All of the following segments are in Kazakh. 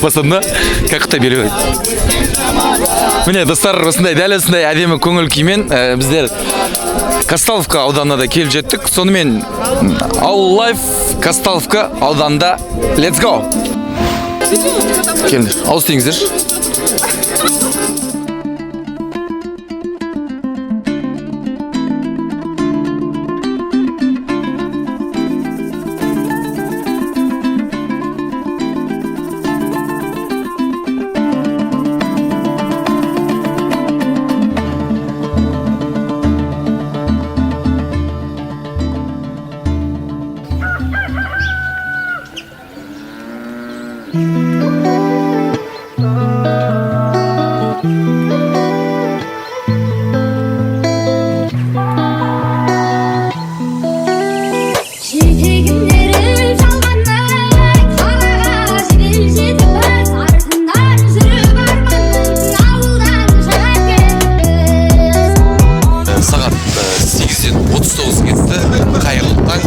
Басында как-то береді. Міне достар, осындай дәл осындай әдемі көңіл күймен біздер Казталовка ауданына да келіп жеттік. Сонымен Ауыл Лайф Казталовка ауданында let's go. Келіңдер, ауыз тиіңіздер. Сағат 8-ден 39 кетті. Қайырлы таң.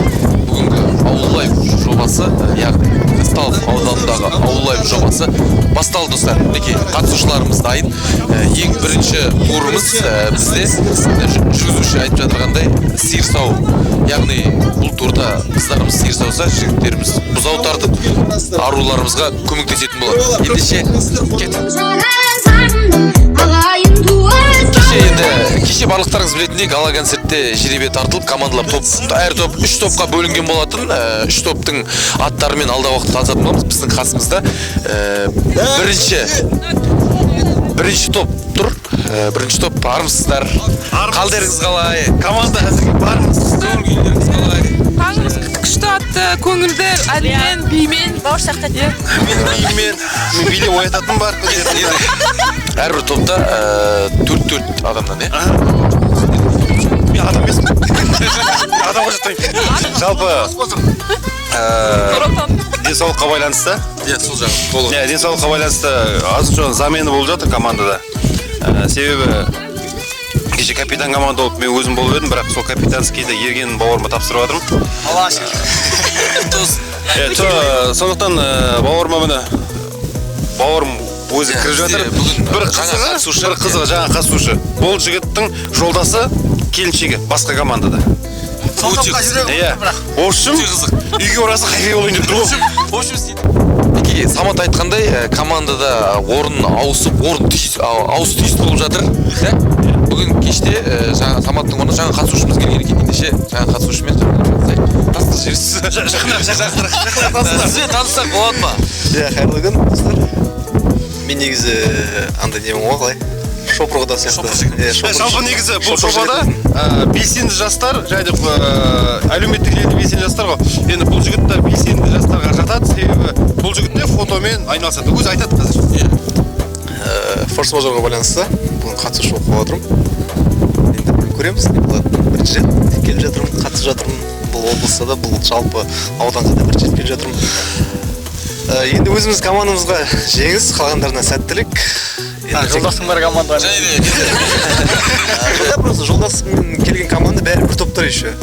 Бүгінгі Ауыл Лайф жобасы, яғни Казталов ауданындағы Ауыл Лайф жобасы басталды достар. Мінекей қатысушыларымыз дайын. Ең бірінші турымыз бізде жүргізуші айтып жатырғандай сиыр сау. Яғни бұл турда қыздарымыз сиыр сауса, жігіттеріміз бұзау тартып, аруларымызға көмектесетін болады. Ендеше кеттік. Кеше барлықтарыңыз білетіндей гала концертте жеребе тартылып, командалар әр топ 3 топқа бөлінген болатын. 3 топтың аттарымен алда уақытта танысатын боламыз. Біздің қасымызда бірінші топ тұр. Бірінші топ бармысыздар. Қалдеріңіз қалай? Команда әзірге бармысыз. Көңіл-күйлеріңіз қалай? Таңымыз күшті атты, көңілдер, әлмен, беймен, бауырсаққа де. Беймен, биле оятатын бар. Әрбір топта 4 адамнан, е? Мен адам емеспін. Адамға жатайын. Жалпы денсаулыққа байланысты. Сол жағы толық. Денсаулыққа байланысты азын-шоғын замені болып жатыр командада. Себебі кеше капитан команда болып мен өзім болып едім, бірақ сол капитанскийді ерген бауырыма тапсырып жатырмын. Сондықтан бауырыма міне бауырым өзі кіріп жатыр. Бір қызығы жаңа қатысушы. Бұл жігіттің жолдасы келіншегі басқа командада. Өте қызық. Ошым үйге орасы қайғы болайын деп тұр ғой. Самат айтқандай командада орын ауысып, ауыс түйіс болып жатыр. Бүгін кеште Саматтың орнына жаңа қатысушымыз келген екен. Ендеше жаңа қатысушымен тастық жерсіз. Сізбен таныстық болады ма? Қайырлы күн, достар. Мен негізі андай немін ғой қалай? Шопырғыда сияқты. Жалпы негізі бұл жобада белсенді жастар, және әлеуметтік желіде белсенді жастар ғой. Енді бұл жігіттер белсенді жастарға жатады, себебі бұл жігіттер фотомен айналысады. Өзі айтады қазір. Форс-мажорға байланысты бүгін қатысушы болып қалып жатырмын. Енді көреміз, не болады. Бірінші рет келіп жатырмын, қатысып жатырмын. Бұл облыста да, бұл жалпы ауданға да бірінші рет келіп жатырмын. Енді өзіміз командамызға жеңіс, қалғандарына сәттілік. Жолдасың бар команда. Просто жолдасымен келген команда бәрі бір топтар еще.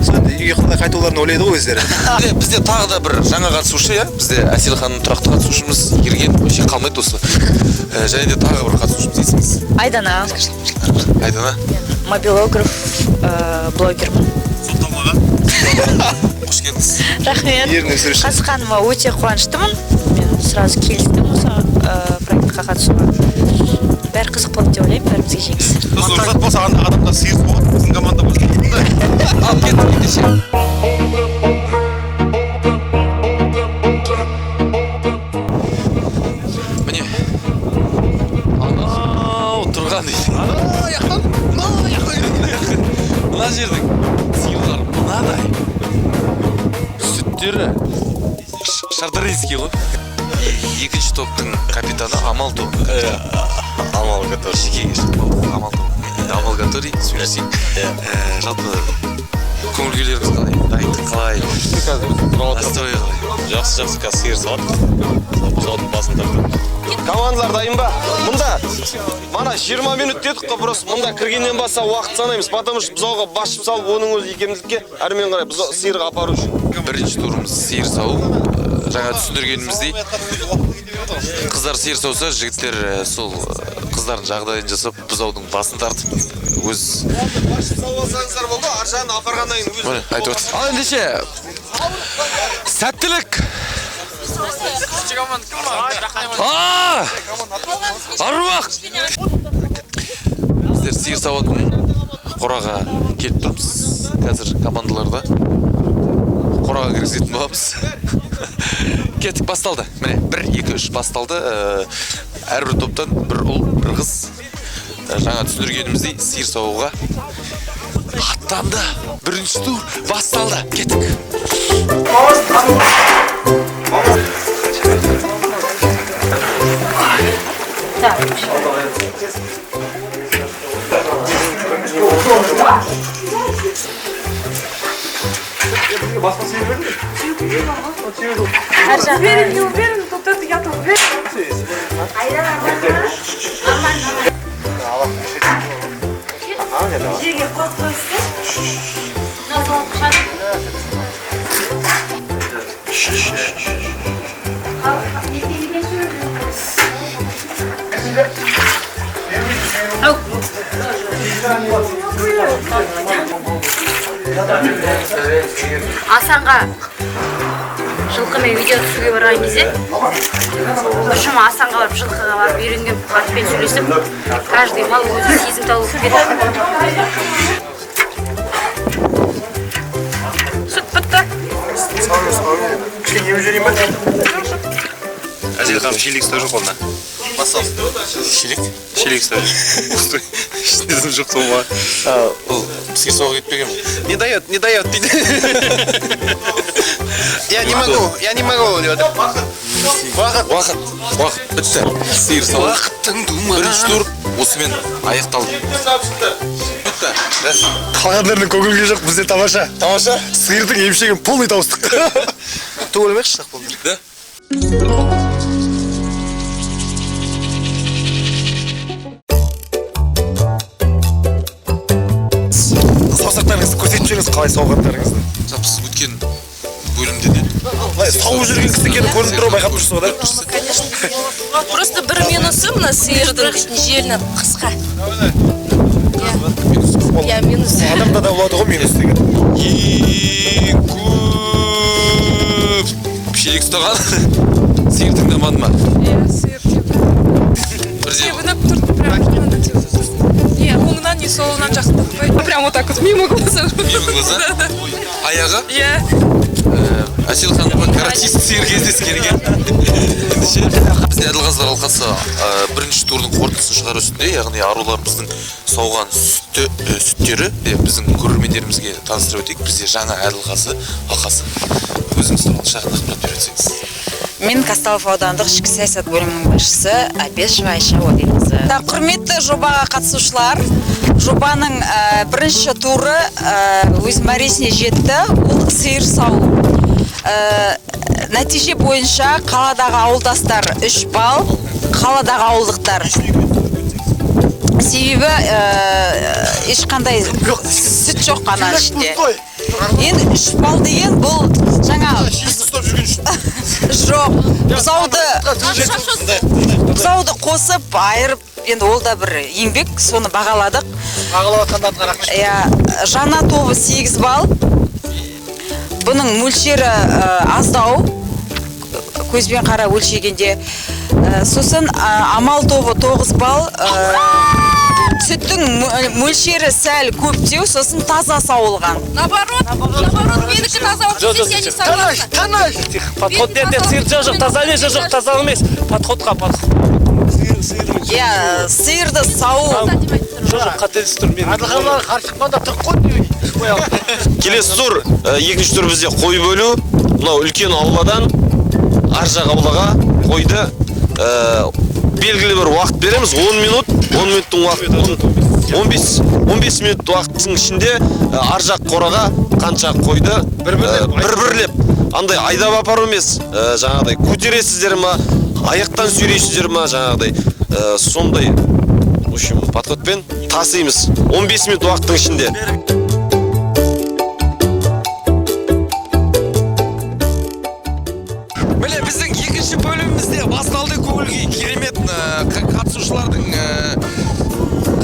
Сонда үйге қалай қайтуларын ойлайды ғой өздері. Бізде тағы да бір жаңа қатысушы, бізде Әселханның тұрақты қатысушымыз ерген өше қалмайды осы. Және де тағы бір қатысушымыз есіңіз. Айдана. Айдана. Мобилограф, блогермін. Сұлтанмаға. Қош келдіңіз. Рахмет. Қатысқаныма өте қуаныштымын. Мен сразу келістім осы проектқа қатысуға. Бәрі қызық болады деп ойлаймын, бәрімізге жеңіс. Рұқсат болса адамда сиыр болады, біздің команда болса. Ал кеттік ендеше. Міне. Анау тұрған дейді. Мына жердің сиырлар мынадай. Сүттері Шардаринский ғой. Екінші топтың капитаны Амал тобының капитаны. Амал который. Жеке Амал тобының. Амал который сөйлесейік. Жалпы көңіл күйлеріңіз қалай? Дайындық қалай? Настрой қалай? Жақсы қазір сиыр салады. бұзаудың басын тартады. Командалар дайын ба? Мында мана 20 минут дедік қой, просто мында кіргеннен бастап уақыт санаймыз, потому что бұзауға басып салып, оның өзі икемділікке әрмен қарай сиырға апару үшін. Бірінші турымыз сиыр сау. Жаңа түсіндіргеніміздей, қыздар сиыр сауса, жігіттер сол қыздардың жағдайын жасап, бұзаудың басын тартып, өз Сауалсаңыздар болды, аржағын апарғаннан кейін өзі. айтып отыр. Ал ендеше сәттілік. Аруақ. Біздер сиыр сауатын қораға келіп тұрмыз. Қазір командаларда қораға кіргізетін боламыз. Кеттік, басталды. Міне 1, 2, 3 басталды. Әрбір топтан бір ұл, бір қыз. Жаңа түсіндіргеніміздей сиыр сауға аттанды. Бірінші тур басталды. Кеттік. Асанға жылқымен видео түсуге барған кезде ұшыма Асанға барып жылқыға барып үйренген атпен сөйлесіп, каждый мал өзі сезімтал болып кетті. Сүт бітті. Кішкене еміп жүрейін ба? Әзелхан шилик ұстау жоқ қолына. Басал. Шелек? Шилик ұстау. Ішінезім жоқ соңға. Бұл сиыр сауға кетпеген. Не дает дейді. Я не могу, деп отыр. Уақыт бітті. Сиыр сауы. Бірінші тур осымен аяқталды. Бітті. Қалғандарының көңілге жоқ, бізде тамаша. Тамаша. Сиырдың емшегін полный тауыстық. Түгілмекші сақ болды. Да? Саусақтарыңызды көрсетіп жүріңіз, қалай сауғандарыңызды. Сіз өткен бөлімде не? Сауып жүрген кісі екені көрініп тұр, байқап тұрсыз ғой да? Просто бір минусы мына сиырдың желіні қысқа. Иә, минус. Адамда да болады ғой минус деген. Ең көп шелек ұстаған сиыр тыңдамады ма? Иә, сиыр Бірде тебініп тұрды, прям иә, оңынан не солынан жақтықпай. Прям вот так вот мимо глаза. Мимо глаза? Аяғы? Иә. Әселхан каратист сиыр кездескен екен. Ендеше бізде Әділқазылар алқасы бірінші турдың қорытындысын шығару үстінде, яғни аруларымыздың сауған сүттері біздің көрермендерімізге таныстырып өтейік. Бізде жаңа Әділқазы алқасы. Өзіңіз туралы шағын ақпарат бере өтсеңіз. Мен Казталов аудандық ішкі саясат бөлімінің басшысы Әбешева Айша Уәделқызы. Құрметті жобаға қатысушылар, жобаның бірінші туры өз мәресіне жетті. Бұл сиыр сау. Нәтиже бойынша қаладағы ауылдастар 3 балл, қаладағы ауылдықтар. Себебі ешқандай сүт жоқ қана ішінде. Енді 3 балл деген бұл жаңа жоқ, бұзауды қосып айырып, енді ол да бір еңбек, соны бағаладық. Жаңа тобы 8 балл. Бұның мөлшері аздау, көзбен қара өлшегенде. Сосын амал тобы 9 балл. Сүттің мөлшері сәл көптеу, сосын таза сауылған. Наоборот, менікі таза болып сен не согласна. Подход сиыр жоқ, таза емес, жоқ, таза емес. Подходқа Сиырды сау. Жоқ, қателесіп тұр мен. Әділханлар қаршықпада тұр қой. Келесі тур, екінші тур бізде қой бөлу. Мынау үлкен ауладан ар жақ аулаға қойды белгілі бір уақыт береміз. 10 минут, 10 минуттың уақыты, 15 минут уақыттың ішінде ар жақ қораға қанша қойды бір-бірлеп андай айдап апару емес, жаңағыдай көтересіздер ма, аяқтан сүйрейсіздер ма, жаңағыдай сондай в общем подходпен тасимыз 15 минут уақыттың ішінде. Міне біздің екінші бөлімімізде басталды көңіл-күй. Керемет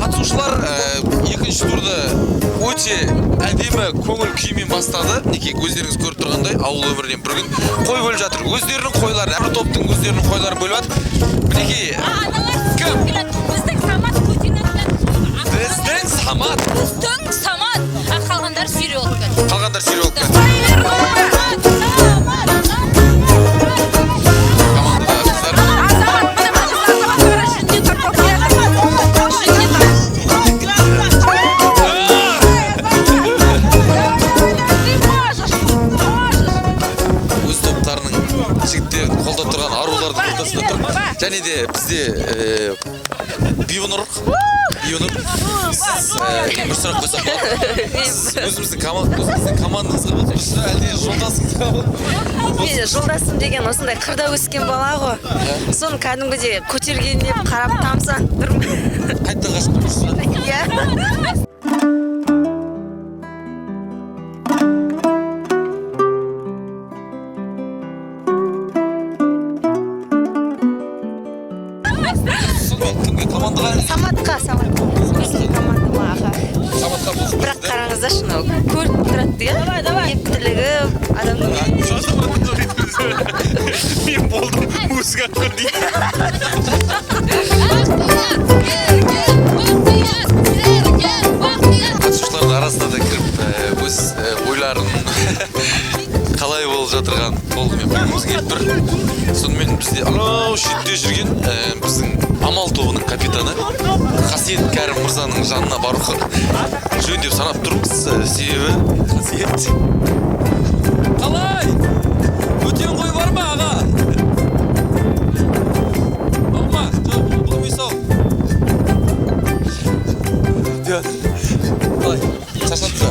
қатысушылар екінші турды өте әдемі көңіл күймен бастады. Неке өздеріңіз көріп тұрғандай ауыл өмірінен бір күн қой бөліп жатыр. Өздерінің қойлары, әр топтың өздерінің қойлары бөліп жатыр. Мінекей кім? Біздің Самат көтенеттен. Біздің Самат. Біздің Самат. Қалғандар сүйреп алып кетті. Қалғандар сүйреп алып кетті. Қолдап тұрған арулардың ортасында тұр. Және де бізде Бибінұр. Сіз бір сұрақ қойсам ба? Сіз өзіміздің командаңызға отырсыз ба? Әлде жолдасыңызға ба? Мен жолдасым деген осындай қырда өскен бала ғой. Соны кәдімгідей көтергеніне қарап тамсанып тұрмын. Қайттан қашып тұрсыз ба? Иә. Саматқа. Бірақ қараңыздаршы, көріп тұрады иә? Ептілігі, адамның... Мен болдым, музыка қыр дейді. Қатысушылардың арасына да кіріп, өз ойларын қалай болып жатырған толығымен білгіміз келіп тұр. Сонымен бізде анау шетте жүрген біздің Амал тобының капитаны Қасиет Кәрім мырзаның жанына баруға жөндеп санап тұрмыз. Себебі Қасиет. Қалай? Өтен қой бар ма аға? Бар ма? Бұл мисал. Қалай? Шаршадыңыз ба?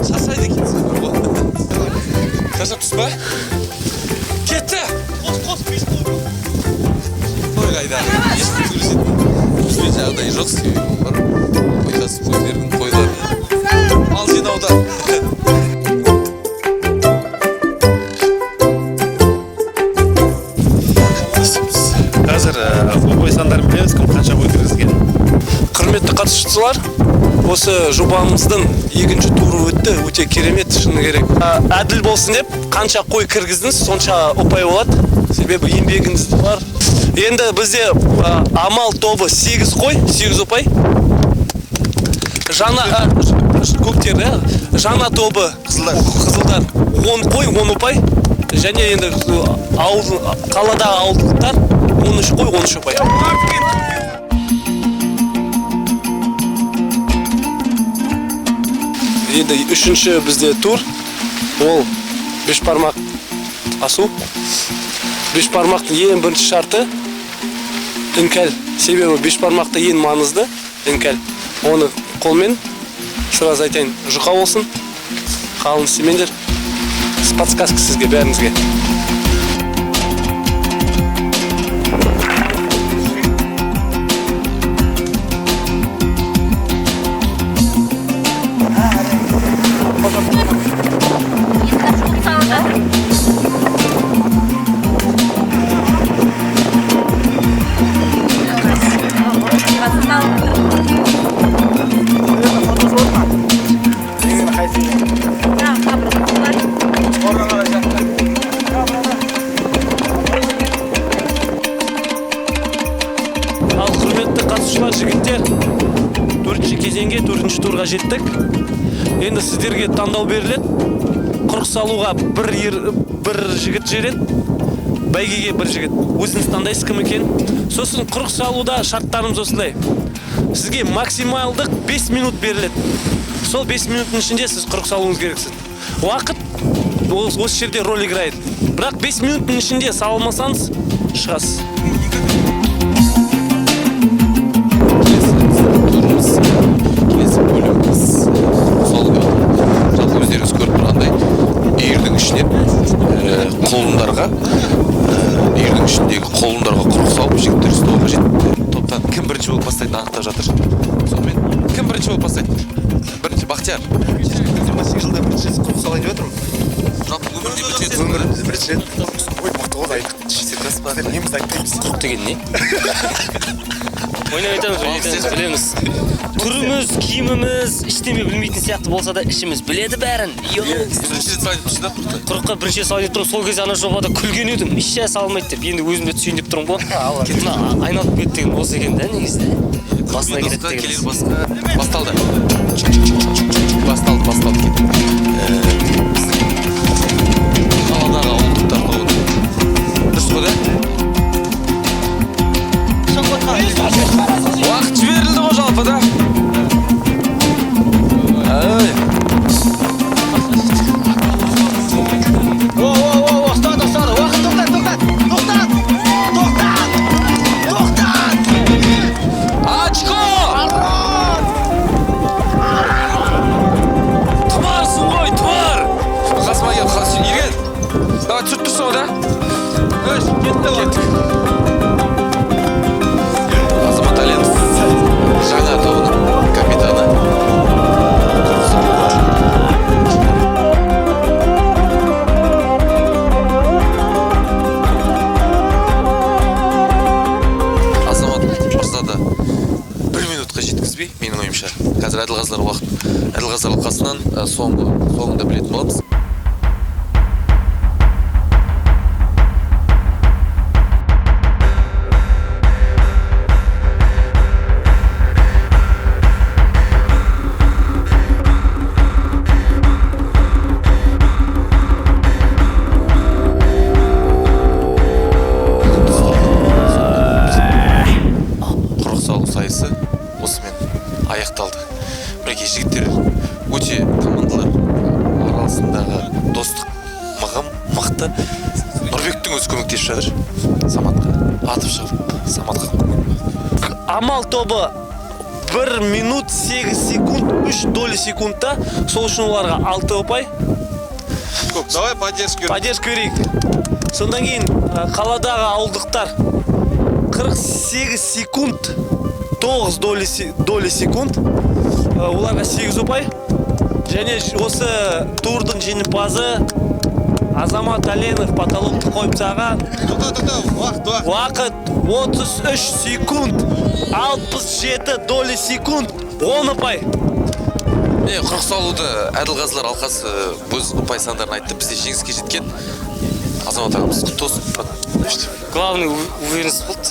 Шаршайды екенсіз бар ғой. Шаршап түс ба? Кетті! Қой қайда? Ешкім сөйлесетін. Түспен жағдай жоқ себебі бар. Қойдасып өздерінің қойларын мал жинауда. Қазір қой сандарын білеміз, кім қанша қой кіргізген. Құрметті қатысушылар, осы жобамыздың екінші туры өтті, өте керемет, шыны керек. Әділ болсын деп, қанша қой кіргіздіңіз, сонша ұпай болады. Себебі еңбегіңіз бар. Енді бізде Амал тобы 8 қой, 8 ұпай. Жаңа тобы қызылдар 10 қой, 10 ұпай. Және енді қаладағы ауылдықтар 13 қой, 13 ұпай. Енді үшінші бізде тур, ол бешбармақ асу. Бешбармақтың ең бірінші шарты іңкәл. Себебі бешбармақта ең маңызды іңкәл. Оны қолмен сразу айтайын, жұқа болсын, қалын істемеңдер. Подсказка сізге бәріңізге. Ал құрметті қатысушылар, жігіттер, 4-ші кезеңге 4-ші турға жеттік. Енді сіздерге таңдау беріледі. Құрық салуға бір жігіт жібереді, бәйгеге бір жігіт. Өзіңіз таңдайсыз кім екен. Сосын құрық салуда шарттарымыз осылай. Сізге максималдық 5 минут беріледі. Сол 5 минуттың ішінде сіз құрық салуыңыз керексіз. Уақыт осы жерде роль играет. Бірақ 5 минуттың ішінде салмасаңыз, шығасыз. Келесі жатыр. Сонымен кім бірінші болып бастайды? Бірінші Бақтияр. 28 жылда бірінші рет құрық салайын деп отырмын. Жалпы өмірде бірінші рет. Өмірімде бірінші рет. Ой, мықты ғой айтып. Неміз айтпаймыз. Құрық деген не? Ойнап айтамыз, білеміз. Түріміз, киіміміз, іштеме білмейтін сияқты болса да ішіміз біледі бәрін. Бірінші рет салайын деп тұрсың да құрықта? Құрыққа бірінші салайын деп тұрмын, сол кезде ана жобада күлген едім. Ішше салмайды деп, енді өзімде түсейін деп тұрмын ғой. Мына айналып кетті деген осы екен да негізі. Басына кетеді деген. Келер басқа. Басталды. Басталды. Қаладағы ауылдықтар тобы. Дұрыс қой да? Уақыт жіберілді ғой жалпы да? Азамат Аленов жаңа тобының капитаны. Азамат мырза да 1 минутқа жеткізбей, менің ойымша. Қазір Әділғазылар алқасынан соңында білетін боламыз. Сайысы осымен аяқталды. Мінекей жігіттер өте командалар арасындағы достық мықты. Нұрбектің өзі көмектесіп жатыр Саматқа. Атып шығып Саматқа көмек. Амал тобы 1 минут 8 секунд 3 доли секундта. Сол үшін оларға 6 ұпай. Давай поддержка берейік. Сондан кейін қаладағы ауылдықтар 48 секунд 9 доли секунд. Оларға 8 ұпай. Және осы турдың жеңімпазы Азамат Аленов потолокты қойып тастаған. Уақыт 33 секунд 67 доли секунд 10 ұпай. Құрық салуды Әділғазылар алқасы өз ұпай сандарын айтты. Бізде жеңіске жеткен Азамат ағамыз құтты болсын. Главный уверенность болды.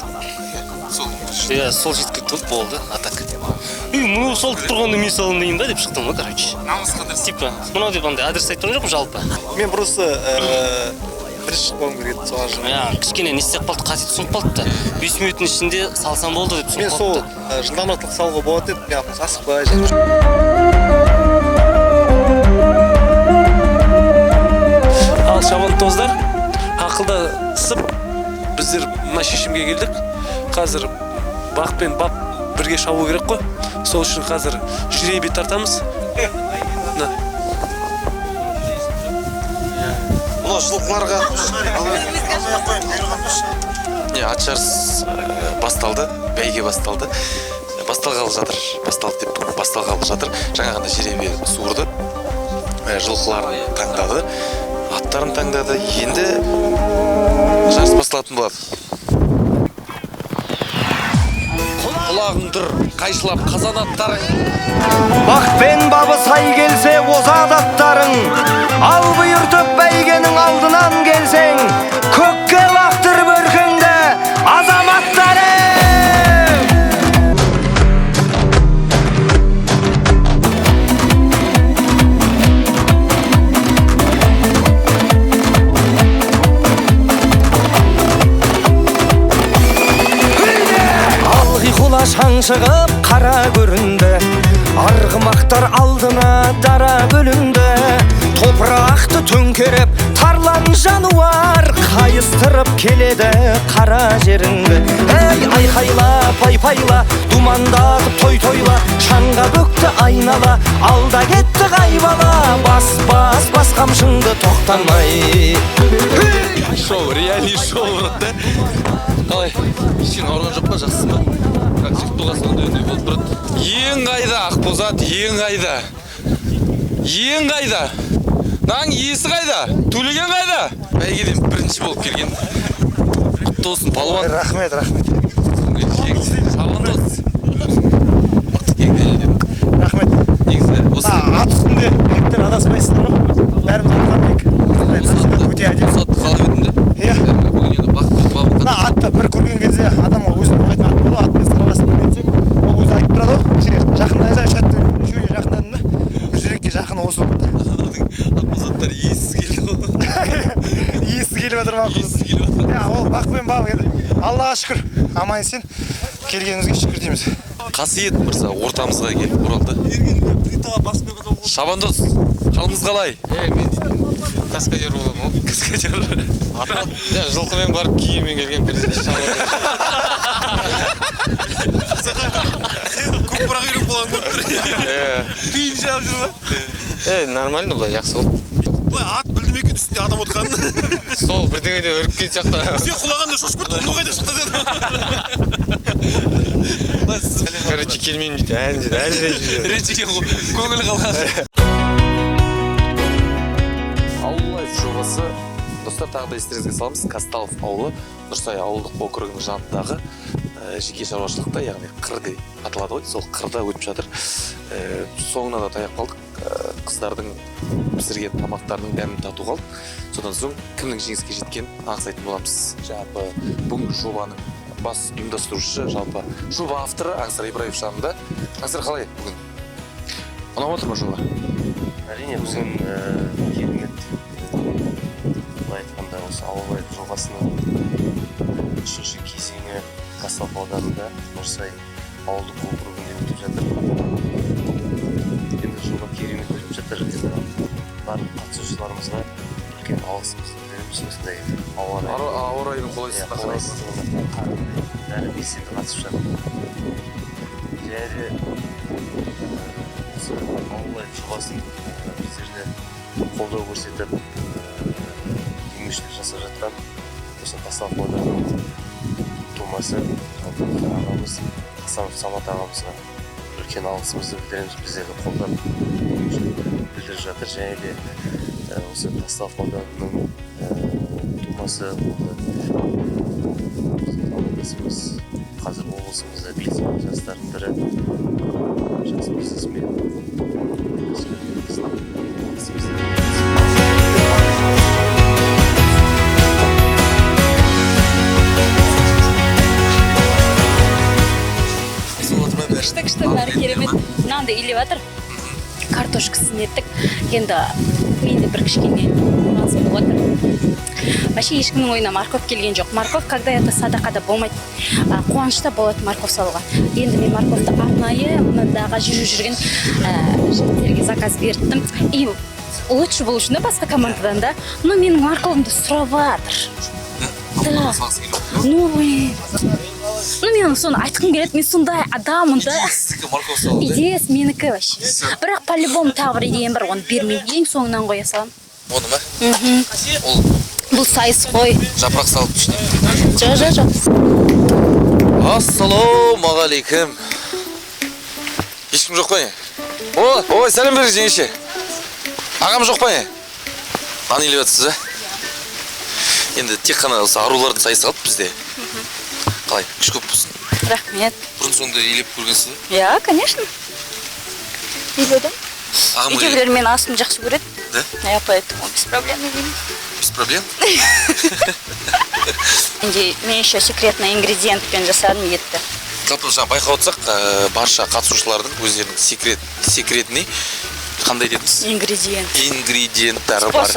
Сол жеткілікті болды, а так. Мұны сол тұрғанда мен салынайын ба деп шықтым ғой, короче. Типа, мұнау деп андай адрес айтып тұрған жоқпын жалпы. Мен просто бірінші шықпауым керек еді, соған жұмын. Кішкене не істеп қалды, қасет сұнып қалды да. 5 минуттың ішінде салсам болды деп сұнып қалды. Мен сол жылдамдылық салуға болады деп, мен асықпай және. Ал шабандоздар, ақылдасып біздер мына шешімге келдік. Қазір бақ пен бап бірге шабу керек қой. Сол үшін қазір жребий тартамыз. Мына жылқыларға ат жарыс басталды, бәйге басталды. Басталғалы жатыр. Жаңа ғана жребий суырды. Жылқыларын таңдады, аттарын таңдады. Енді жарыс басталатын болады. Құлағың тұр, қайшылап қазан аттарың. Бақ пен бабы сай келсе озат аттарың, ал бұйыртып бәйгенің алдынан келсең, көкке лақтырып өркеңді азаматтарың. Шаң шығып қара көрінді, арғымақтар алдына дара бөлінді. Топырақты төңкеріп тарлан жануар, қайыстырып келеді қара жеріңді. Әй айқайла пайпайла, думандатып той-тойла, шаңға бөкті айнала, алда кетті қайбала. Бас қамшыңды тоқтамай. Шоу, реальный шоу. қалай? Кішкене ауырған жоқ па, жақсы ма? Бірақ жігіт болған соң өндей болып тұрады. Ең қайда, Ақбозат, ең қайда? Ең қайда? Наң иесі қайда? Төлеген қайда? Бәйгеден бірінші болып келген. Құтты болсын, палуан. Рахмет. Шабандоз. Мықты келген. Рахмет. Негізі осы ат үстінде жігіттер адаспайсыздар ғой. Бәріміз атқандайық. Өте әдемі. Сотты қалап едім де. Иә. Бүгін енді бақыт бабын Атты бір көрген кезде адамға өзінің ұнайтын ат болады. Атпен сырласып көрсек, ол өзі айтып тұрады ғой. Жақындайса үш атты үшеуіне жақындадым да. Бір жүрекке жақыны осы болды. Ақбозаттар иесіз келді ғой. Иесі келіп жатыр ма? Иесі келіп жатыр. Иә, ол бақ пен баб еді. Аллаға шүкір. Аман есен келгенімізге шүкір дейміз. Қасиет мырза ортамызға келіп оралды. Шабандоз, қалыңыз қалай? Каскадер боламын ғой. Каскадер. Жылқымен барып киіммен келген президент Шабандоз. Көп бірақ үйреніп болған көп. Қиын жауап жүр ма? Нормально былай, жақсы болды. Былай ат білдім екен үстінде адам отырғанын. Сол бірдеңеде үріккен сияқты. Сен құлағанда шошып кетті, мұны қайда шықты деді. Короче, келмеймін дейді, әлі Ренжіген көңілі қалған. Ауыл лайф жобасы, достар, тағы да естеріңізге саламыз. Казталов ауылы, Нұрсай ауылдық округінің жанындағы жеке шаруашылықта, яғни қыр деп аталады ғой, сол қырда өтіп жатыр. Соңына да таяп қалдық. Қыздардың пісірген тамақтарының дәмін тату қалды. Содан соң кімнің жеңіске жеткен аңсайтын боламыз. Жалпы бүгінгі жобаның бас ұйымдастырушы, жалпы жоба авторы Аңсар Ибраев жанында. Аңсар, қалай бүгін? Ұнап отыр ма жоба? Әрине, бүгін керемет. Былай айтқанда осы ауыл лайф жобасының үшінші кезеңі Казталов ауданында Нұрсай ауылдық округінде өтіп жатыр. Енді жоба керемет өтіп жатыр. Барлық қатысушыларымызға үлкен алғысымызды білдіреміз. Осындай ауа райының қолайсыздығына бәрі белсенді қатысып жатыр. Және осы ауыл лайф жобасын біздерді қолдау көрсетіп демеушілік жасап жатқан осы Казталов ауданының тумасы ағамыз Хасанов Самат ағамызға үлкен алғысымызды білдіреміз. Біздерді қолдап білдіріп жатыр. Және де осы Казталов ауданының тумасы ауылдасымыз, қазір облысымызда белсенді жастардың бірі, жас бизнесмен. Күшті бәрі керемет. Нанды илеп жатыр. Картошкасын еттік. Енді менде бір кішкене мазы болып жатыр. Вообще ешкімнің ойына морковь келген жоқ. Морковь когда это садақада болмайды. Қуанышта болады морковь салуға. Енді мен морковьты арнайы мынадағы жүрген жігіттерге заказ бердім. И лучше болу үшін басқа командадан да. Но менің морковьымды сұрап жатыр. Да. Ну, мен соны айтқым келеді, мен сондай адаммын да. Идеясы менікі вообще. Бірақ по-любому тағы бір идеям бар, оны бермеймін. Ең соңынан қоя салам. Оны ма? Ол бұл сайыс қой. Жапырақ салып ішіне. Жоқ. Ассалаумағалейкум. Ешкім жоқ па не? Ой, сәлем беріңіз жеңеше. Ағам жоқ па не? Аны илеп жатсыз, ба? Енді тек қана осы арулардың сайысы қалды бізде. Қалай, күш көп болсын. Рахмет. Бұрын соңды илеп көргенсіз бе? Я, конечно. Иледім. Үйдегілер мен астым жақсы көреді. Да? Я поэтому без проблем илеймін. Без проблем? Мен еще секретный ингредиентпен жасадым етті. Жалпы жаңа байқап отырсақ, барша қатысушылардың өздерінің секретный қандай дедіңіз? Ингредиенттары бар.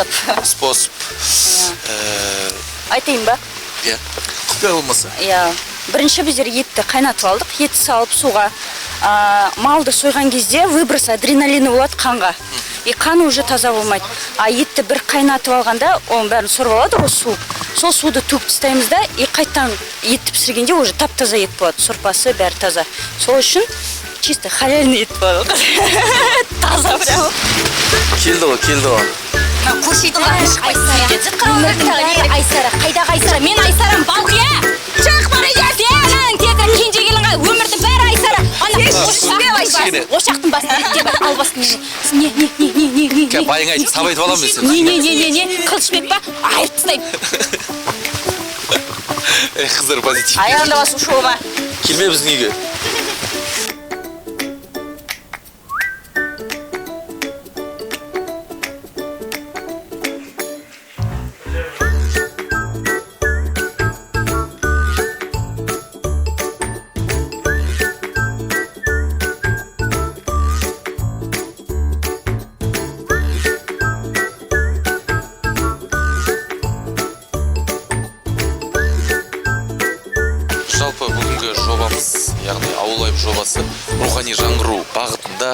Способ. Айтайын ба? Иә. Құпия болмаса. Иә. Бірінші біздер етті қайнатып алдық, етті салып суға. Малды сойған кезде выброс адреналины болады қанға. И қаны уже таза болмайды. А етті бір қайнатып алғанда, оның бәрін сорып алады ғой су. Сол суды төгіп тастаймыз да, и қайтадан етті пісіргенде уже тап-таза ет болады. Сорпасы бәрі таза. Сол үшін чисто халяльный ет болады. Таза прямо. Келді ғой. Айсара, қайда Айсара? Мен Айсарам, балқия! Шықпа! сенің тезірек кенже келінға өмірді бәрі айсара. Ана ошақтың басын етке бар, ал басын не. Байың айтып, сабайтып аламын мен сені. Не, қылышбек па? Айырып тастаймын. Қыздар позитив. Аяғында басу шоуға. Келме біздің үйге. Жалпы бүгінгі жобамыз, яғни ауыл лайф жобасы рухани жаңғыру бағытында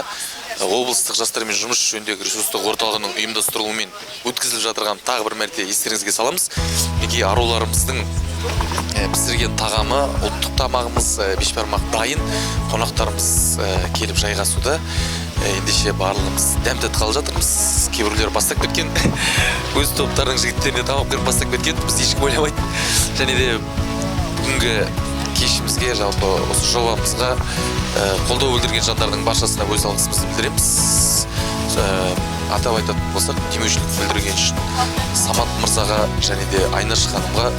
облыстық жастармен жұмыс жөніндегі ресурстық орталығының ұйымдастырылуымен өткізіліп жатырған тағы бір мәрте естеріңізге саламыз. Неге аруларымыздың пісірген тағамы, ұлттық тамағымыз бешбармақ дайын, қонақтарымыз келіп жайғасуда. Ендеше барлығымыз дәм татқалы жатырмыз. Кейбіреулер бастап кеткен, өз топтарының жігіттеріне тамақ беріп бастап кеткен, біз ешкім ойламайды. Және де бүгінгі кешімізге, жалпы осы жобамызға қолдау білдірген жандардың баршасына өз алғысымызды білдіреміз. Атап айтатын болсақ, демеушілік білдірген үшін Самат мырзаға және де Айнаш ханымға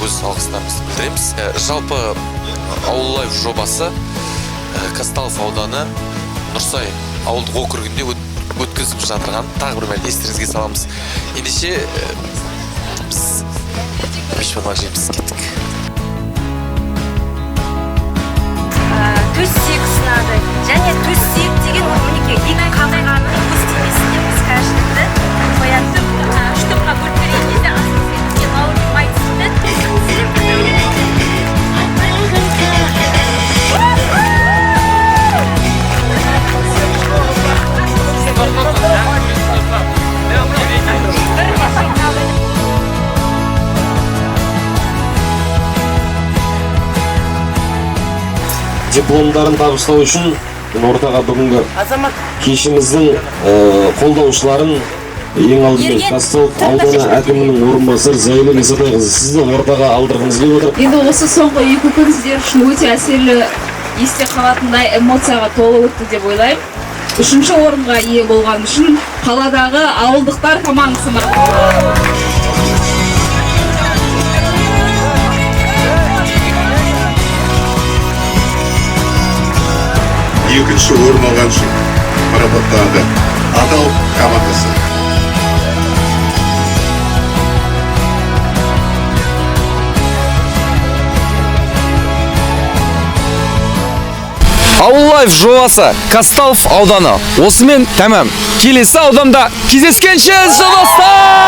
өз алғыстарымызды білдіреміз. Жалпы ауыл лайф жобасы Казталов ауданы Нұрсай ауылдық округінде өткізіп жатырған тағы бір мәрте естеріңізге саламыз. Ендеше біз бешбармақ жейміз, кеттік. Төс сүйек сынады. Және төс сүйек деген мінекей екі қабырғаның көстемесінде біз каждыйды қоятып, үш топқа бөліп берген кезде асыл ауыр майысты. Дипломдарын табыстау үшін ортаға бүгінгі кешіміздің қолдаушыларын ең алдымен Казталов ауданы әкімінің орынбасары Зәйлі Исатайқызы сізді ортаға алдырғымыз келіп отыр. Енді осы соңғы екі күн сіздер үшін өте әсерлі, есте қалатындай эмоцияға толы өтті деп ойлаймын. Үшінші орынға ие болған үшін қаладағы ауылдықтар командасы марапатталды. Екінші орын алған үшін марапатталды Адал командасы. Ауыл лайф жобасы Казталов ауданы осымен тәмам. Келесі ауданда кездескенше достар!